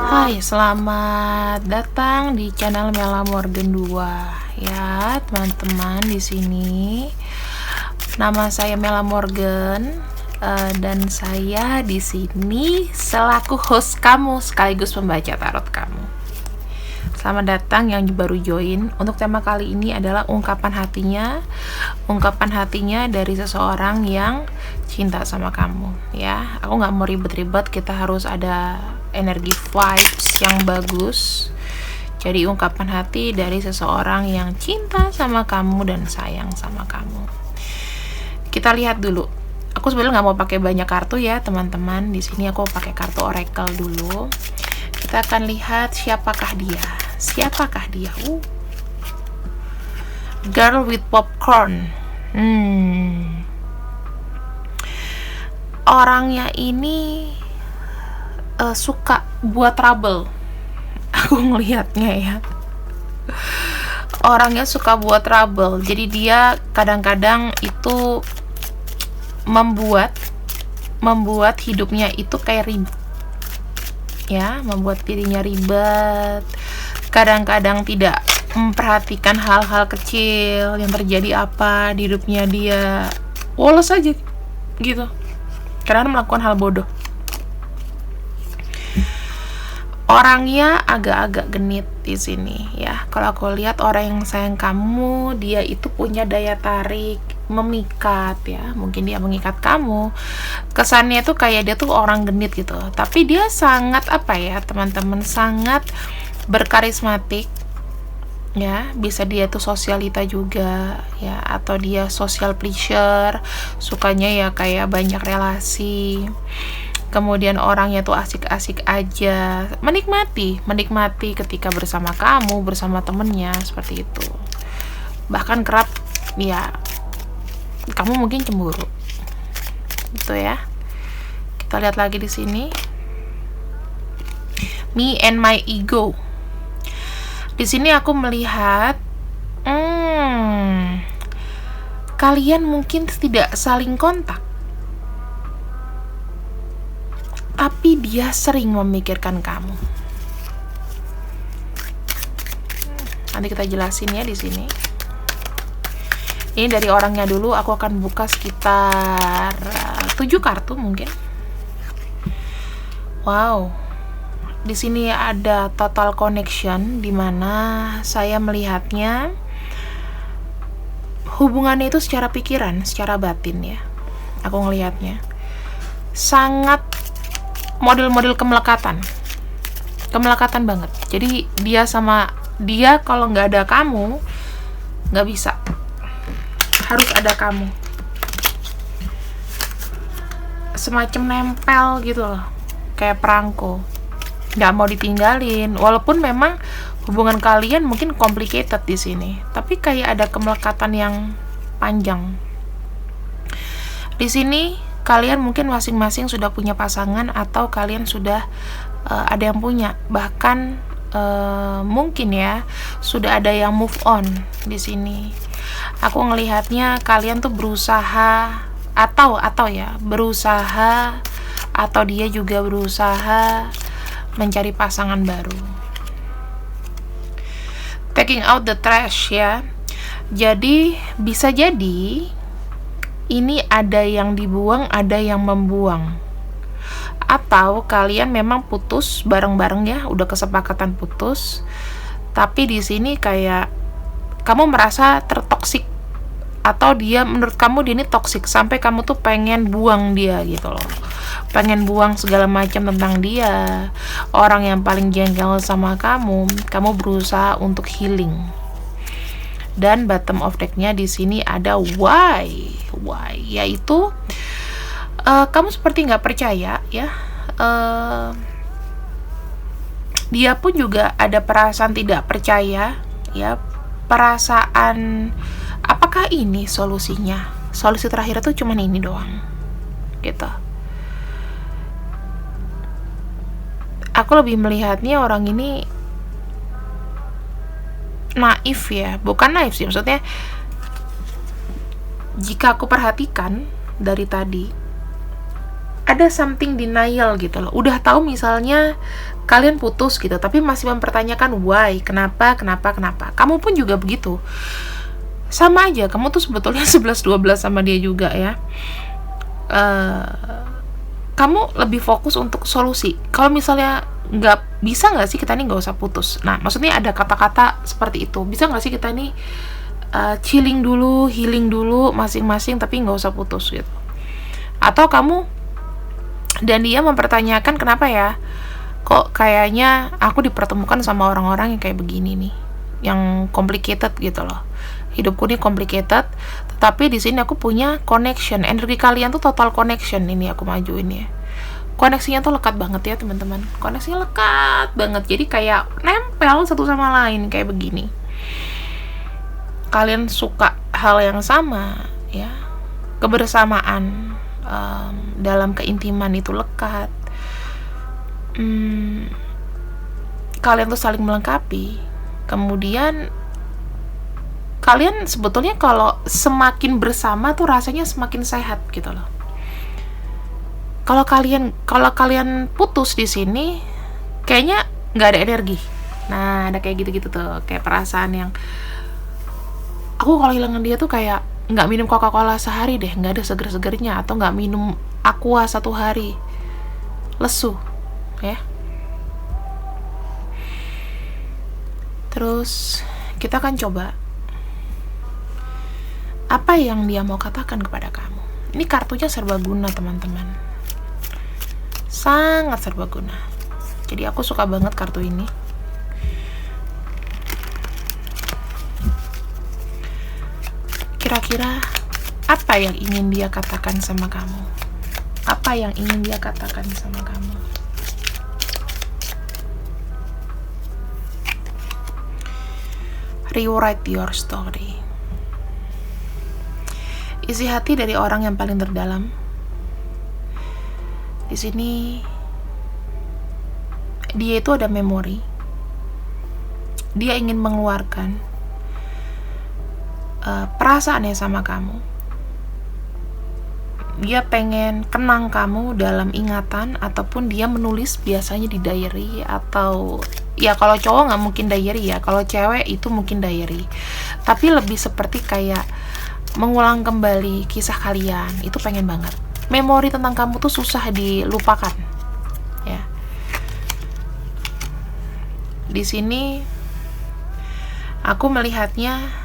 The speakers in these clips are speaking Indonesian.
Hai, selamat datang di channel Mela Morgan 2 ya, teman-teman. Di sini nama saya Mela Morgan dan saya di sini selaku host kamu sekaligus pembaca tarot kamu. Selamat datang yang baru join. Untuk tema kali ini adalah ungkapan hatinya dari seseorang yang cinta sama kamu ya. Aku nggak mau ribet-ribet, kita harus ada energi vibes yang bagus. Jadi ungkapan hati dari seseorang yang cinta sama kamu dan sayang sama kamu. Kita lihat dulu. Aku sebenarnya nggak mau pakai banyak kartu ya teman-teman. Di sini aku pakai kartu oracle dulu. Kita akan lihat siapakah dia. Girl with popcorn. Orangnya ini suka buat trouble. Aku ngelihatnya ya. Orangnya suka buat trouble. Jadi dia kadang-kadang itu membuat hidupnya itu kayak ribet. Ya, membuat dirinya ribet. Kadang-kadang tidak memperhatikan hal-hal kecil yang terjadi apa di hidupnya dia. Woles aja gitu. Karena melakukan hal bodoh. Orangnya agak-agak genit di sini ya. Kalau aku lihat orang yang sayang kamu, dia itu punya daya tarik memikat ya. Mungkin dia mengikat kamu. Kesannya tuh kayak dia tuh orang genit gitu. Tapi dia sangat teman-teman, sangat berkarismatik ya. Bisa dia tuh sosialita juga ya, atau dia social pleasure, sukanya ya kayak banyak relasi. Kemudian orangnya tuh asik-asik aja, menikmati ketika bersama kamu, bersama temennya, seperti itu. Bahkan kerap ya kamu mungkin cemburu gitu ya. Kita lihat lagi di sini, me and my ego. Di sini aku melihat kalian mungkin tidak saling kontak, tapi dia sering memikirkan kamu. Nanti kita jelasin ya di sini. Ini dari orangnya dulu. Aku akan buka sekitar 7 kartu mungkin. Wow. Di sini ada total connection, di mana saya melihatnya hubungannya itu secara pikiran, secara batin ya. Aku ngelihatnya sangat model-model kemelekatan banget. Jadi dia kalau nggak ada kamu nggak bisa, harus ada kamu. Semacam nempel gitu loh, kayak perangko, nggak mau ditinggalin. Walaupun memang hubungan kalian mungkin complicated di sini, tapi kayak ada kemelekatan yang panjang. Di sini kalian mungkin masing-masing sudah punya pasangan, atau kalian sudah ada yang punya, bahkan mungkin ya sudah ada yang move on di sini. Aku ngelihatnya kalian tuh berusaha atau dia juga berusaha mencari pasangan baru. Taking out the trash ya. Jadi bisa jadi ini ada yang dibuang, ada yang membuang. Atau kalian memang putus bareng-bareng ya, udah kesepakatan putus. Tapi di sini kayak kamu merasa tertoksik, atau dia menurut kamu dia ini toksik sampai kamu tuh pengen buang dia gitu loh. Pengen buang segala macam tentang dia. Orang yang paling jengkel sama kamu berusaha untuk healing. Dan bottom of deck-nya di sini ada why, yaitu kamu seperti nggak percaya ya. Dia pun juga ada perasaan tidak percaya ya, perasaan apakah ini solusinya. Solusi terakhir itu cuman ini doang gitu. Aku lebih melihatnya orang ini naif ya, bukan naif sih, maksudnya jika aku perhatikan dari tadi ada something denial gitu loh. Udah tahu misalnya kalian putus gitu, tapi masih mempertanyakan why, kenapa. Kamu pun juga begitu. Sama aja, kamu tuh sebetulnya 11-12 sama dia juga ya. Kamu lebih fokus untuk solusi. Kalau misalnya nggak sih kita nih nggak usah putus. Nah, maksudnya ada kata-kata seperti itu. Bisa nggak sih kita nih chilling dulu, healing dulu masing-masing, tapi nggak usah putus gitu. Atau kamu dan dia mempertanyakan kenapa ya, kok kayaknya aku dipertemukan sama orang-orang yang kayak begini nih, yang complicated gitu loh. Hidupku nih complicated, tetapi di sini aku punya connection. Energi kalian tuh total connection, ini aku majuin ya. Koneksinya tuh lekat banget ya teman-teman. Koneksinya lekat banget, jadi kayak nempel satu sama lain kayak begini. Kalian suka hal yang sama ya, kebersamaan dalam keintiman itu lekat. Kalian tuh saling melengkapi. Kemudian kalian sebetulnya kalau semakin bersama tuh rasanya semakin sehat gitu loh. Kalau kalian putus di sini, kayaknya nggak ada energi. Nah, ada kayak gitu-gitu tuh, kayak perasaan yang aku kalau hilangan dia tuh kayak nggak minum Coca-Cola sehari deh, nggak ada seger-segernya, atau nggak minum Aqua 1 hari, lesu, ya. Terus kita akan coba apa yang dia mau katakan kepada kamu. Ini kartunya serbaguna teman-teman, sangat serbaguna. Jadi aku suka banget kartu ini. Kira-kira apa yang ingin dia katakan sama kamu? Apa yang ingin dia katakan sama kamu? Rewrite your story. Isi hati dari orang yang paling terdalam. Di sini dia itu ada memori. Dia ingin mengeluarkan perasaannya sama kamu. Dia pengen kenang kamu dalam ingatan, ataupun dia menulis biasanya di diary, atau ya kalau cowok nggak mungkin diary ya, kalau cewek itu mungkin diary, tapi lebih seperti kayak mengulang kembali kisah kalian. Itu pengen banget. Memori tentang kamu tuh susah dilupakan ya. Di sini aku melihatnya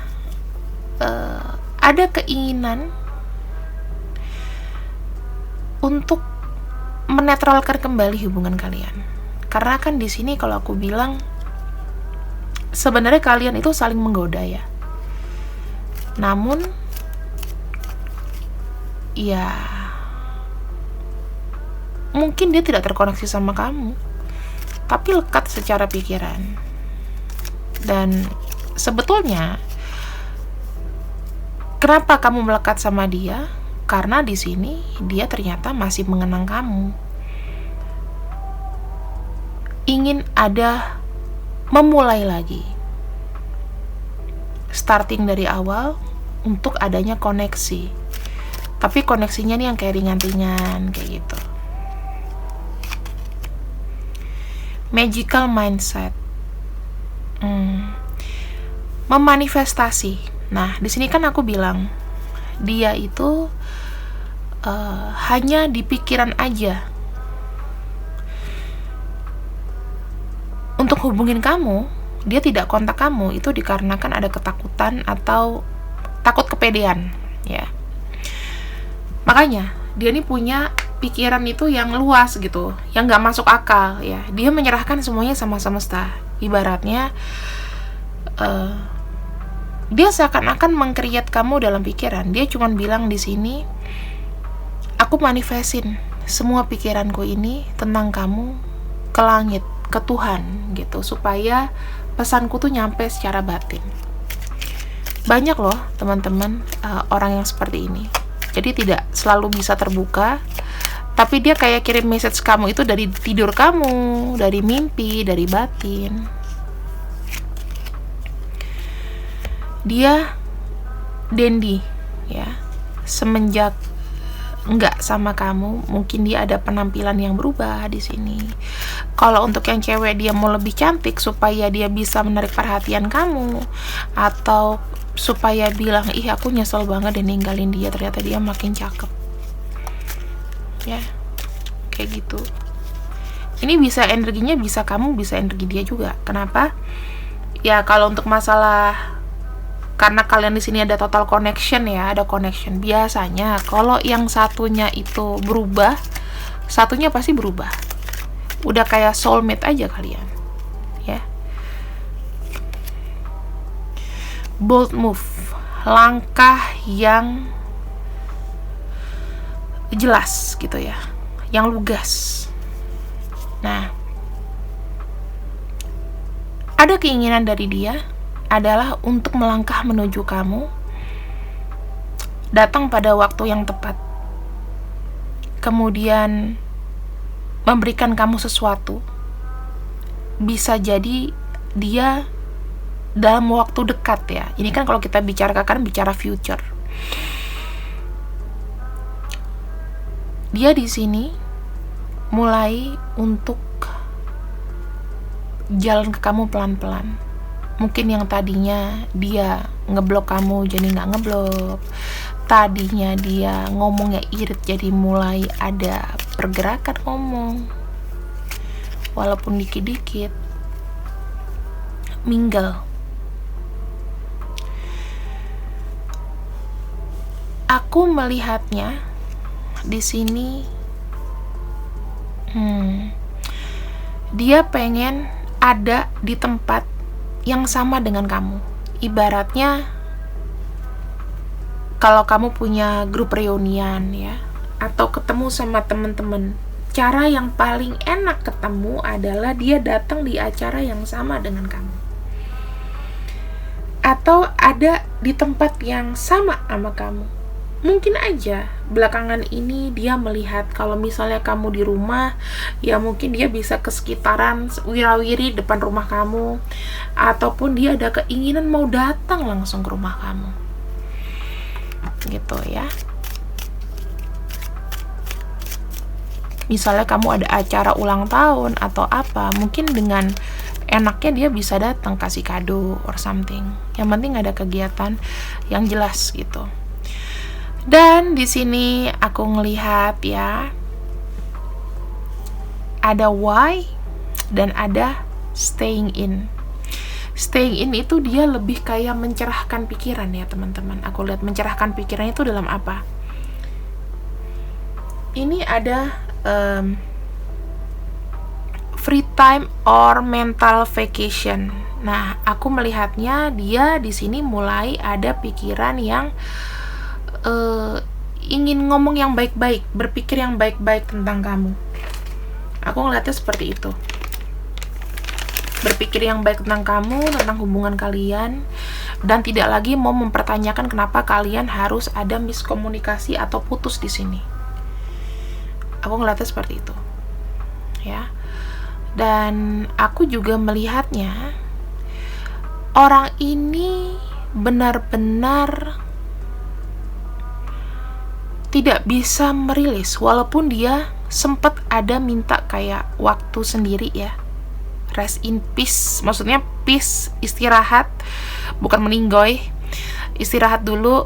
ada keinginan untuk menetralkan kembali hubungan kalian. Karena kan di sini kalau aku bilang sebenarnya kalian itu saling menggoda ya. Namun ya mungkin dia tidak terkoneksi sama kamu, tapi lekat secara pikiran. Dan sebetulnya kenapa kamu melekat sama dia? Karena di sini dia ternyata masih mengenang kamu. Ingin ada memulai lagi. Starting dari awal untuk adanya koneksi. Tapi koneksinya nih yang kayak ringan-ringan kayak gitu. Magical mindset. Memanifestasi. Nah, di sini kan aku bilang dia itu hanya di pikiran aja. Untuk hubungin kamu, dia tidak kontak kamu itu dikarenakan ada ketakutan atau takut kepedean, ya. Makanya dia ini punya pikiran itu yang luas gitu, yang nggak masuk akal, ya. Dia menyerahkan semuanya sama semesta. Ibaratnya dia seakan-akan meng-create kamu dalam pikiran. Dia cuma bilang di sini, aku manifestin semua pikiranku ini tentang kamu ke langit, ke Tuhan gitu, supaya pesanku tuh nyampe secara batin. Banyak loh teman-teman orang yang seperti ini. Jadi tidak selalu bisa terbuka, tapi dia kayak kirim message kamu itu dari tidur kamu, dari mimpi, dari batin. Dia dandy ya, semenjak enggak sama kamu, mungkin dia ada penampilan yang berubah di sini. Kalau untuk yang cewek, dia mau lebih cantik supaya dia bisa menarik perhatian kamu, atau supaya bilang, ih aku nyesel banget deh ninggalin dia, ternyata dia makin cakep. Ya, kayak gitu. Ini bisa energinya, bisa kamu, bisa energi dia juga. Kenapa? Ya kalau untuk masalah, karena kalian di sini ada total connection ya, ada connection. Biasanya kalau yang satunya itu berubah, satunya pasti berubah. Udah kayak soulmate aja kalian, ya. Bold move, langkah yang jelas gitu ya, yang lugas. Nah, ada keinginan dari dia adalah untuk melangkah menuju kamu, datang pada waktu yang tepat, kemudian memberikan kamu sesuatu. Bisa jadi dia dalam waktu dekat ya. Ini kan kalau kita bicara future. Dia di sini mulai untuk jalan ke kamu pelan-pelan. Mungkin yang tadinya dia ngeblok kamu jadi nggak ngeblok. Tadinya dia ngomongnya irit jadi mulai ada pergerakan ngomong. Walaupun dikit-dikit. Mingle. Aku melihatnya di sini. Dia pengen ada di tempat yang sama dengan kamu. Ibaratnya kalau kamu punya grup reunian ya, atau ketemu sama teman-teman, cara yang paling enak ketemu adalah dia datang di acara yang sama dengan kamu, atau ada di tempat yang sama sama kamu. Mungkin aja belakangan ini dia melihat kalau misalnya kamu di rumah, ya mungkin dia bisa ke sekitaran wirawiri depan rumah kamu, ataupun dia ada keinginan mau datang langsung ke rumah kamu gitu ya. Misalnya kamu ada acara ulang tahun atau apa, mungkin dengan enaknya dia bisa datang kasih kado or something. Yang penting ada kegiatan yang jelas gitu. Dan di sini aku ngelihat ya, ada why dan ada staying in. Staying in itu dia lebih kayak mencerahkan pikiran ya teman-teman. Aku lihat mencerahkan pikirannya itu dalam apa? Ini ada free time or mental vacation. Nah, aku melihatnya dia di sini mulai ada pikiran yang ingin ngomong yang baik-baik, berpikir yang baik-baik tentang kamu. Aku ngeliatnya seperti itu. Berpikir yang baik tentang kamu, tentang hubungan kalian, dan tidak lagi mau mempertanyakan kenapa kalian harus ada miskomunikasi atau putus di sini. Aku ngeliatnya seperti itu, ya. Dan aku juga melihatnya orang ini benar-benar tidak bisa merilis, walaupun dia sempat ada minta kayak waktu sendiri ya, rest in peace, maksudnya peace, istirahat, bukan meninggoy, istirahat dulu,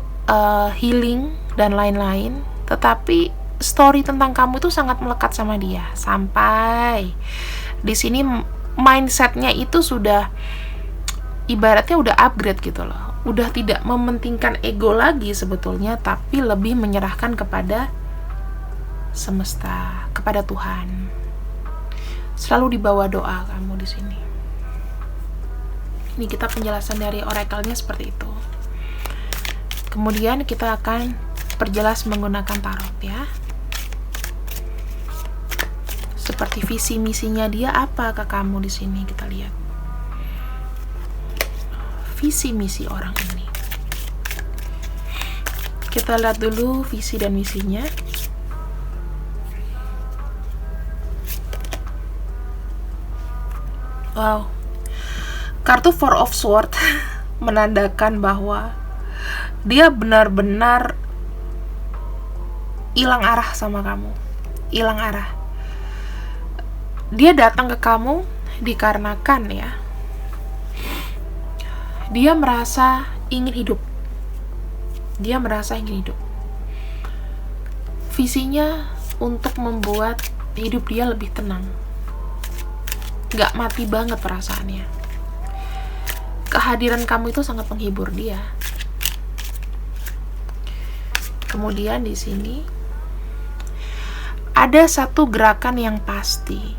healing dan lain-lain. Tetapi story tentang kamu itu sangat melekat sama dia, sampai di sini mindsetnya itu sudah ibaratnya udah upgrade gitu loh. Udah tidak mementingkan ego lagi sebetulnya, tapi lebih menyerahkan kepada semesta, kepada Tuhan. Selalu dibawa doa kamu di sini. Ini kita penjelasan dari oracle-nya seperti itu. Kemudian kita akan perjelas menggunakan tarot ya. Seperti visi misinya dia apa ke kamu di sini, kita lihat. Visi misi orang ini. Kita lihat dulu visi dan misinya. Wow. Kartu Four of Swords menandakan bahwa dia benar-benar hilang arah sama kamu, hilang arah. Dia datang ke kamu dikarenakan ya, dia merasa ingin hidup. Dia merasa ingin hidup. Visinya untuk membuat hidup dia lebih tenang. Gak mati banget perasaannya. Kehadiran kamu itu sangat menghibur dia. Kemudian di sini ada satu gerakan yang pasti.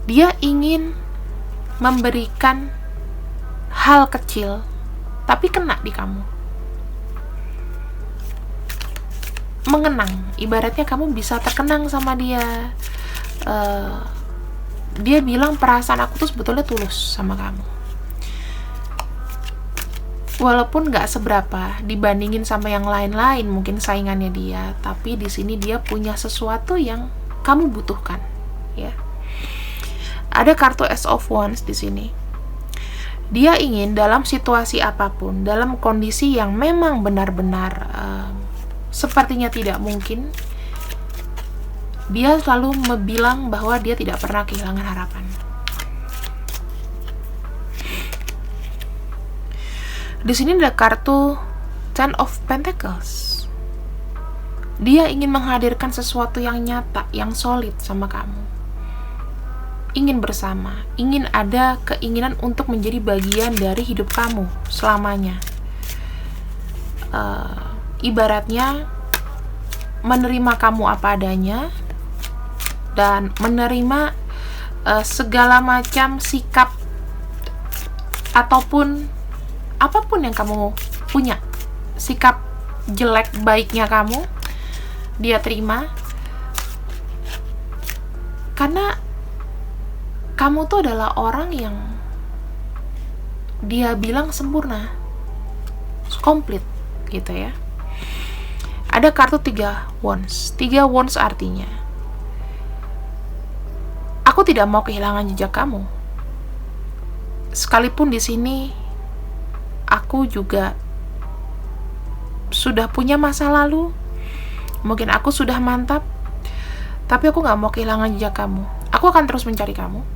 Dia ingin memberikan hal kecil, tapi kena di kamu. Mengenang, ibaratnya kamu bisa terkenang sama dia. Dia bilang perasaan aku tuh sebetulnya tulus sama kamu. Walaupun nggak seberapa dibandingin sama yang lain-lain, mungkin saingannya dia, tapi di sini dia punya sesuatu yang kamu butuhkan, ya. Ada kartu Ace of Wands di sini. Dia ingin dalam situasi apapun, dalam kondisi yang memang benar-benar sepertinya tidak mungkin, dia selalu bilang bahwa dia tidak pernah kehilangan harapan. Di sini ada kartu Ten of Pentacles. Dia ingin menghadirkan sesuatu yang nyata, yang solid sama kamu. Ingin bersama, ingin ada keinginan untuk menjadi bagian dari hidup kamu selamanya. Ibaratnya menerima kamu apa adanya dan menerima segala macam sikap ataupun apapun yang kamu punya, sikap jelek baiknya kamu, dia terima karena kamu tuh adalah orang yang dia bilang sempurna, komplit gitu ya. Ada kartu 3 Wands. 3 Wands artinya aku tidak mau kehilangan jejak kamu. Sekalipun di sini aku juga sudah punya masa lalu, mungkin aku sudah mantap, tapi aku gak mau kehilangan jejak kamu. Aku akan terus mencari kamu.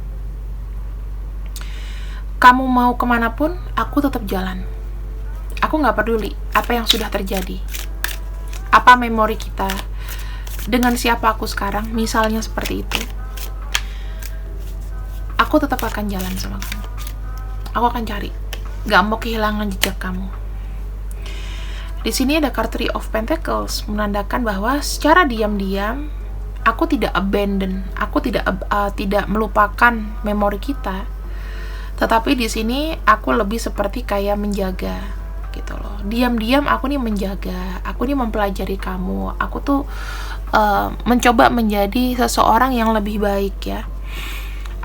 Kamu mau kemanapun, aku tetap jalan. Aku gak peduli apa yang sudah terjadi, apa memori kita dengan siapa aku sekarang, misalnya seperti itu. Aku tetap akan jalan sama kamu. Aku akan cari. Gak mau kehilangan jejak kamu. Di sini ada kartu Three of Pentacles, menandakan bahwa secara diam-diam aku tidak abandon, aku tidak melupakan memori kita. Tetapi di sini aku lebih seperti kayak menjaga gitu loh. Diam-diam aku nih menjaga, aku nih mempelajari kamu. Aku tuh mencoba menjadi seseorang yang lebih baik ya.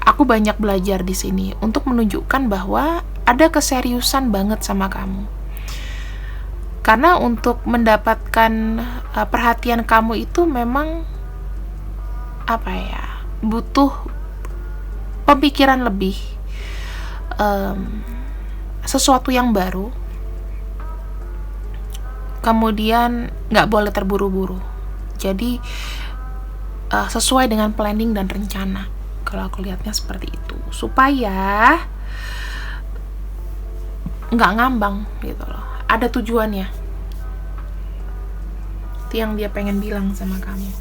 Aku banyak belajar di sini untuk menunjukkan bahwa ada keseriusan banget sama kamu. Karena untuk mendapatkan perhatian kamu itu memang butuh pemikiran lebih, sesuatu yang baru. Kemudian nggak boleh terburu-buru. Jadi sesuai dengan planning dan rencana. Kalau aku lihatnya seperti itu, supaya nggak ngambang gitu loh. Ada tujuannya. Itu yang dia pengen bilang sama kamu.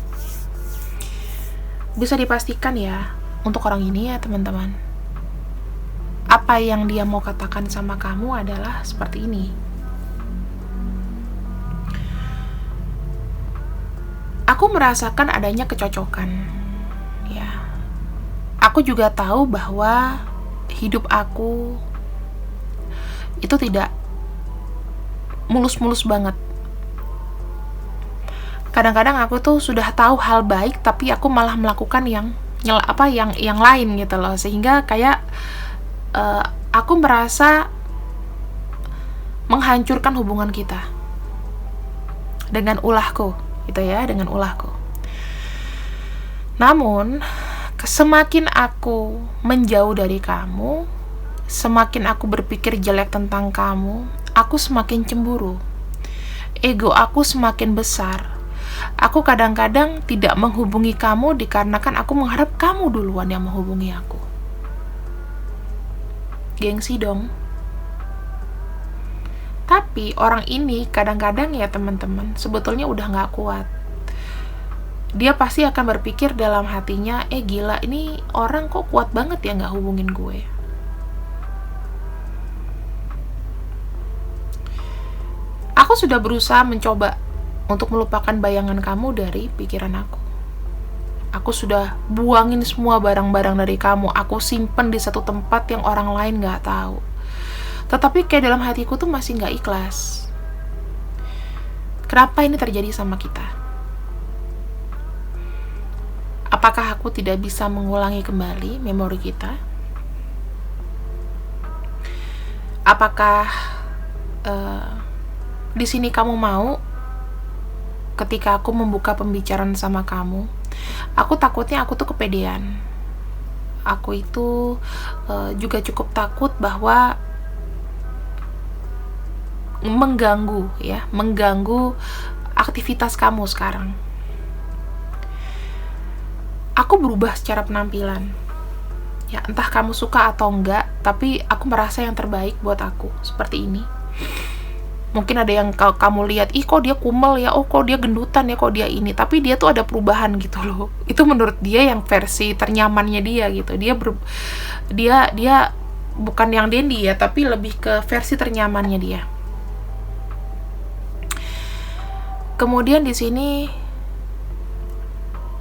Bisa dipastikan ya, untuk orang ini ya teman-teman, apa yang dia mau katakan sama kamu adalah seperti ini. Aku merasakan adanya kecocokan ya. Aku juga tahu bahwa hidup aku itu tidak mulus-mulus banget. Kadang-kadang aku tuh sudah tahu hal baik, tapi aku malah melakukan yang lain gitu loh, sehingga kayak aku merasa menghancurkan hubungan kita dengan ulahku, gitu ya, dengan ulahku. Namun semakin aku menjauh dari kamu, semakin aku berpikir jelek tentang kamu, aku semakin cemburu. ego aku semakin besar. Aku kadang-kadang tidak menghubungi kamu dikarenakan aku mengharap kamu duluan yang menghubungi aku. Gengsi dong. Tapi orang ini kadang-kadang ya teman-teman, sebetulnya udah gak kuat. Dia pasti akan berpikir dalam hatinya, gila, ini orang kok kuat banget ya gak hubungin gue. Aku sudah berusaha mencoba untuk melupakan bayangan kamu dari pikiran aku. Aku sudah buangin semua barang-barang dari kamu. Aku simpen di satu tempat yang orang lain gak tahu. Tetapi kayak dalam hatiku tuh masih gak ikhlas. Kenapa ini terjadi sama kita? Apakah aku tidak bisa mengulangi kembali memori kita? Apakah di sini kamu mau ketika aku membuka pembicaraan sama kamu? Aku takutnya aku tuh kepedean. Aku itu juga cukup takut bahwa mengganggu aktivitas kamu sekarang. Aku berubah secara penampilan. Ya, entah kamu suka atau enggak, tapi aku merasa yang terbaik buat aku seperti ini. Mungkin ada yang kamu lihat, kok dia kumel ya, kok dia gendutan ya, kok dia ini. Tapi dia tuh ada perubahan gitu loh. Itu menurut dia yang versi ternyamannya dia gitu. Dia bukan yang dandy ya, tapi lebih ke versi ternyamannya dia. Kemudian di sini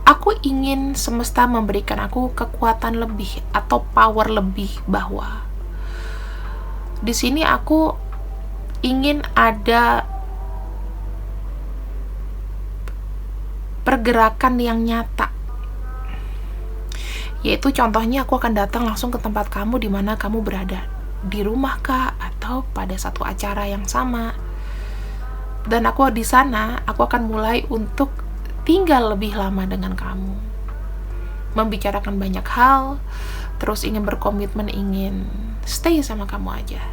aku ingin semesta memberikan aku kekuatan lebih atau power lebih, bahwa di sini aku ingin ada pergerakan yang nyata. Yaitu contohnya aku akan datang langsung ke tempat kamu di mana kamu berada. Di rumah kah atau pada satu acara yang sama. Dan aku di sana, aku akan mulai untuk tinggal lebih lama dengan kamu. Membicarakan banyak hal, terus ingin berkomitmen, ingin stay sama kamu aja.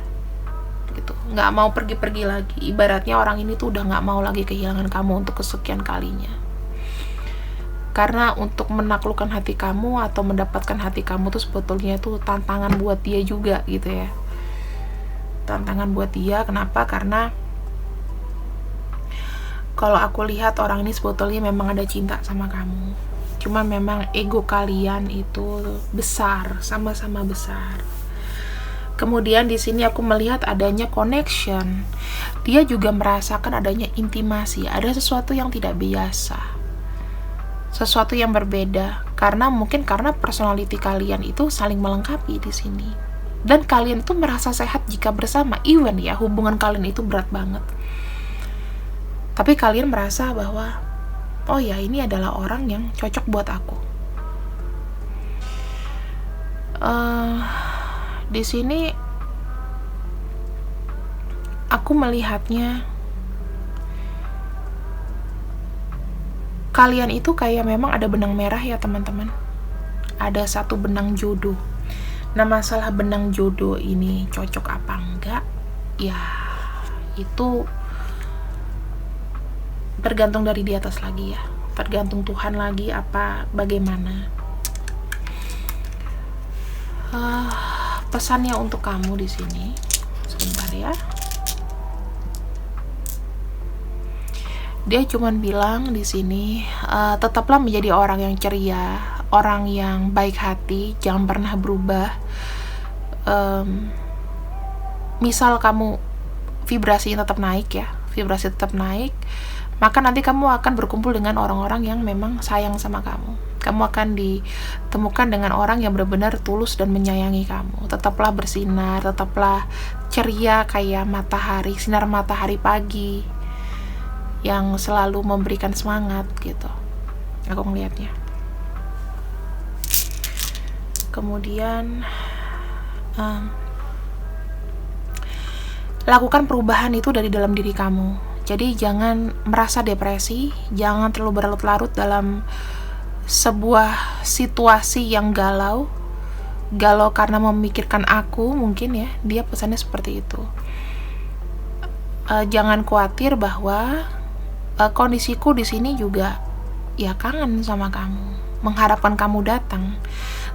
Gitu, nggak mau pergi-pergi lagi. Ibaratnya orang ini tuh udah nggak mau lagi kehilangan kamu untuk kesekian kalinya. Karena untuk menaklukkan hati kamu atau mendapatkan hati kamu tuh sebetulnya tuh tantangan buat dia juga gitu ya. Tantangan buat dia, kenapa? Karena kalau aku lihat orang ini sebetulnya memang ada cinta sama kamu. Cuman memang ego kalian itu besar, sama-sama besar. Kemudian di sini aku melihat adanya connection. Dia juga merasakan adanya intimasi, ada sesuatu yang tidak biasa. Sesuatu yang berbeda karena personality kalian itu saling melengkapi di sini. Dan kalian itu merasa sehat jika bersama, even ya hubungan kalian itu berat banget. Tapi kalian merasa bahwa oh ya, ini adalah orang yang cocok buat aku. Di sini aku melihatnya kalian itu kayak memang ada benang merah ya teman-teman. Ada satu benang jodoh. Nah, masalah benang jodoh ini cocok apa enggak, ya itu tergantung dari di atas lagi ya. Tergantung Tuhan lagi apa bagaimana. Pesannya untuk kamu di sini. Sebentar ya. Dia cuman bilang di sini, tetaplah menjadi orang yang ceria, orang yang baik hati, jangan pernah berubah. Misal kamu vibrasi tetap naik ya, vibrasi tetap naik, maka nanti kamu akan berkumpul dengan orang-orang yang memang sayang sama kamu. Kamu akan ditemukan dengan orang yang benar-benar tulus dan menyayangi kamu. Tetaplah bersinar, tetaplah ceria kayak matahari, sinar matahari pagi yang selalu memberikan semangat gitu. Aku melihatnya. Kemudian lakukan perubahan itu dari dalam diri kamu. Jadi jangan merasa depresi, jangan terlalu berlarut-larut dalam sebuah situasi yang galau karena memikirkan aku, mungkin ya, dia pesannya seperti itu. jangan khawatir bahwa kondisiku di sini juga ya kangen sama kamu, mengharapkan kamu datang,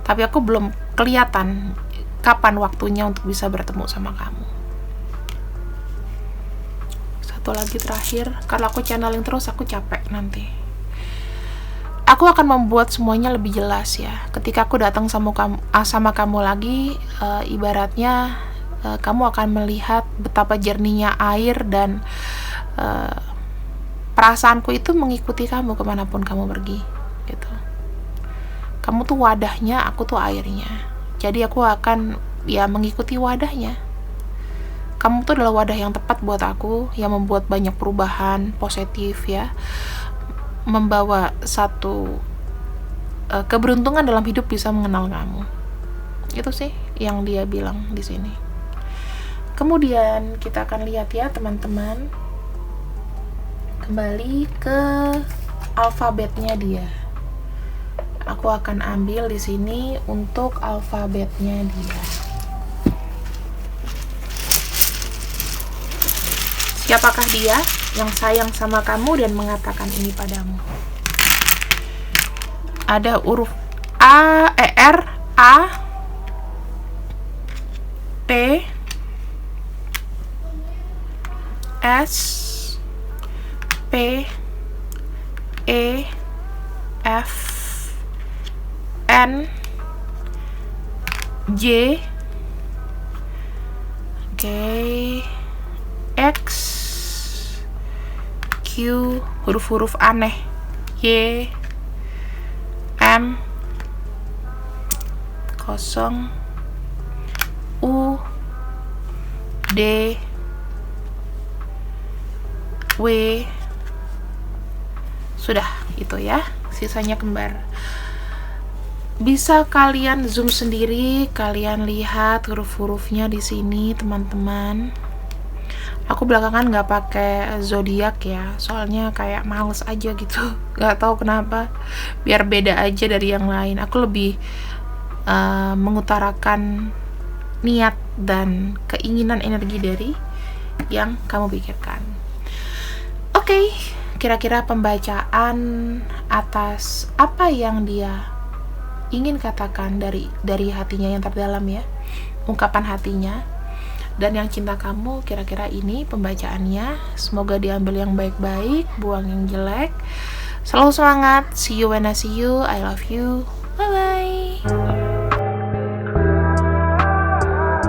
tapi aku belum kelihatan kapan waktunya untuk bisa bertemu sama kamu. Satu lagi terakhir, kalau aku channeling terus aku capek nanti. Aku akan membuat semuanya lebih jelas ya. Ketika aku datang sama kamu lagi, ibaratnya kamu akan melihat betapa jernihnya air dan perasaanku itu mengikuti kamu kemanapun kamu pergi gitu. Kamu tuh wadahnya, aku tuh airnya. Jadi aku akan ya mengikuti wadahnya. Kamu tuh adalah wadah yang tepat buat aku, yang membuat banyak perubahan positif ya, membawa satu keberuntungan dalam hidup bisa mengenal kamu. Itu sih yang dia bilang di sini. Kemudian kita akan lihat ya teman-teman, kembali ke alfabetnya dia. Aku akan ambil di sini untuk alfabetnya dia. Siapakah dia yang sayang sama kamu dan mengatakan ini padamu? Ada huruf A, R, A, P, S, P, E, F, N, J, K, X, Q, huruf-huruf aneh, Y, M, 0, U, D, W. Sudah, itu ya, sisanya kembar. Bisa kalian zoom sendiri, kalian lihat huruf-hurufnya di sini, teman-teman. Aku belakangan nggak pakai zodiak ya, soalnya kayak males aja gitu. Nggak tahu kenapa, biar beda aja dari yang lain. Aku lebih mengutarakan niat dan keinginan energi dari yang kamu pikirkan. Oke, kira-kira pembacaan atas apa yang dia ingin katakan dari hatinya yang terdalam ya, ungkapan hatinya. Dan yang cinta kamu, kira-kira ini pembacaannya. Semoga diambil yang baik-baik, buang yang jelek. Selalu semangat. See you when I see you. I love you.